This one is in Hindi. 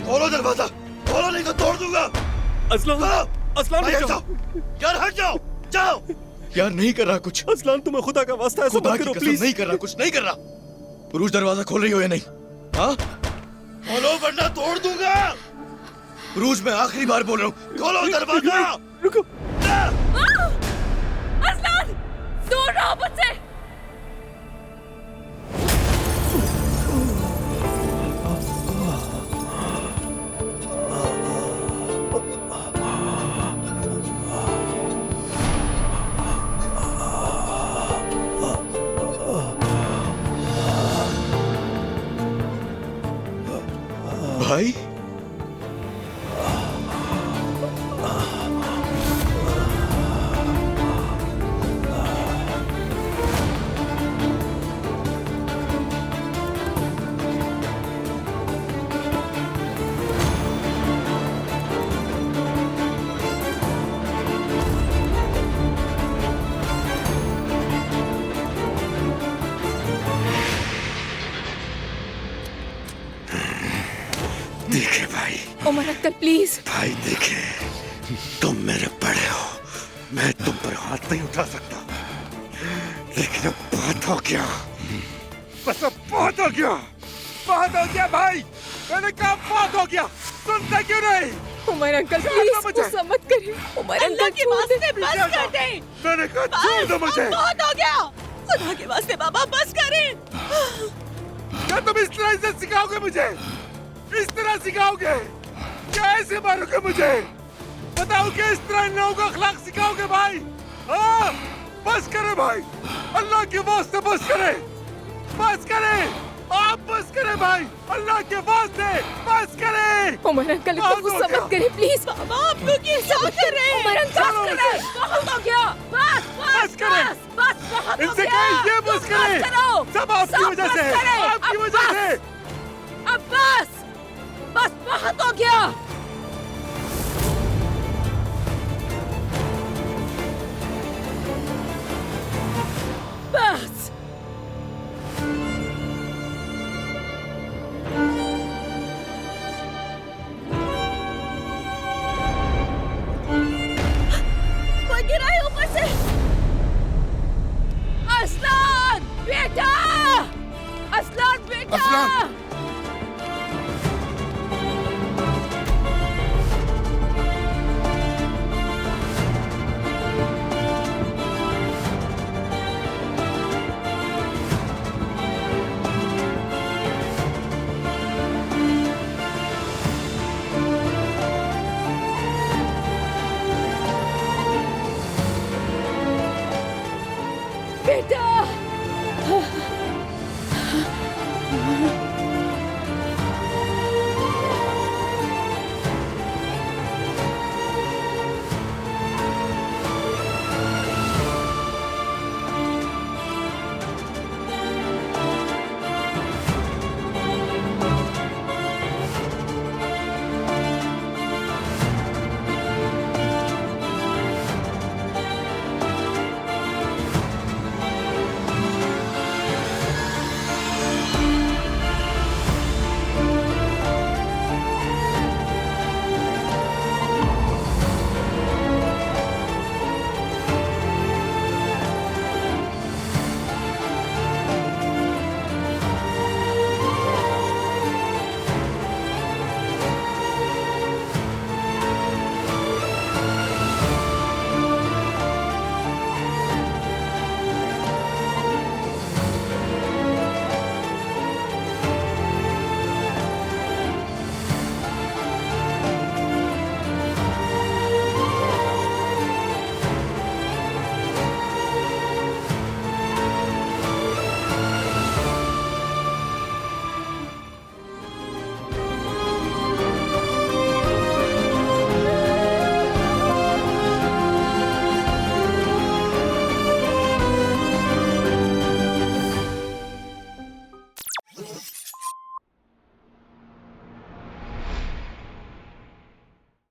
खोलो दरवाजा, खोलो नहीं तो तोड़ दूंगा। असलान, असलान हट बचाओ। जाओ यार, हट जाओ, जाओ। यार नहीं कर रहा कुछ। असलान तुम्हें खुदा का वास्ता है, ऐसा खुदा मत की करो कसम प्लीज। नहीं कर रहा, कुछ नहीं कर रहा। पुरुष दरवाजा खोल रही हो या नहीं? हाँ, खोलो वरना तोड़ दूंगा। पुरुष मैं आखिरी बार बोल रहा हूँ, खोलो दरवाजा। रुको। असलान, दूर रहो मुझसे। भाई देखे भाई, उमर अंकल प्लीज। भाई देखे, तुम मेरे बड़े हो, मैं तुम पर हाथ नहीं उठा सकता, लेकिन अब बहुत हो गया, बस अब बहुत हो गया, बहुत हो गया भाई, मैंने कहा बहुत हो गया, सुनते क्यों नहीं? उमर अंकल प्लीज गुस्सा मत करिए। उमर अंकल के वास्ते बस कर दे। मैंने कहा छोड़ दो मुझे। बहुत हो गया, खुदा के वास्ते बाबा बस करें। क्या तुम इस तरह से सिखाओगे मुझे? इस तरह सिखाओगे? क्या ऐसे मारोगे मुझे? बताओ कि इस तरह इन लोगों को अखलाक सिखाओगे भाई? हाँ, बस करे भाई, अल्लाह के वास्ते बस करे, बस करे, आप बस करे भाई, अल्लाह के वास्ते बस करे। उमर अंकल इतना गुस्सा मत करिए प्लीज। बाबा आप लोग ये क्या कर रहे हैं? उमर अंकल बस करें, बहुत हो गया, बस बस करें, बस बहुत हो इनसे गया। कहें ये बस करें, सब आपकी वजह से, आपकी वजह से।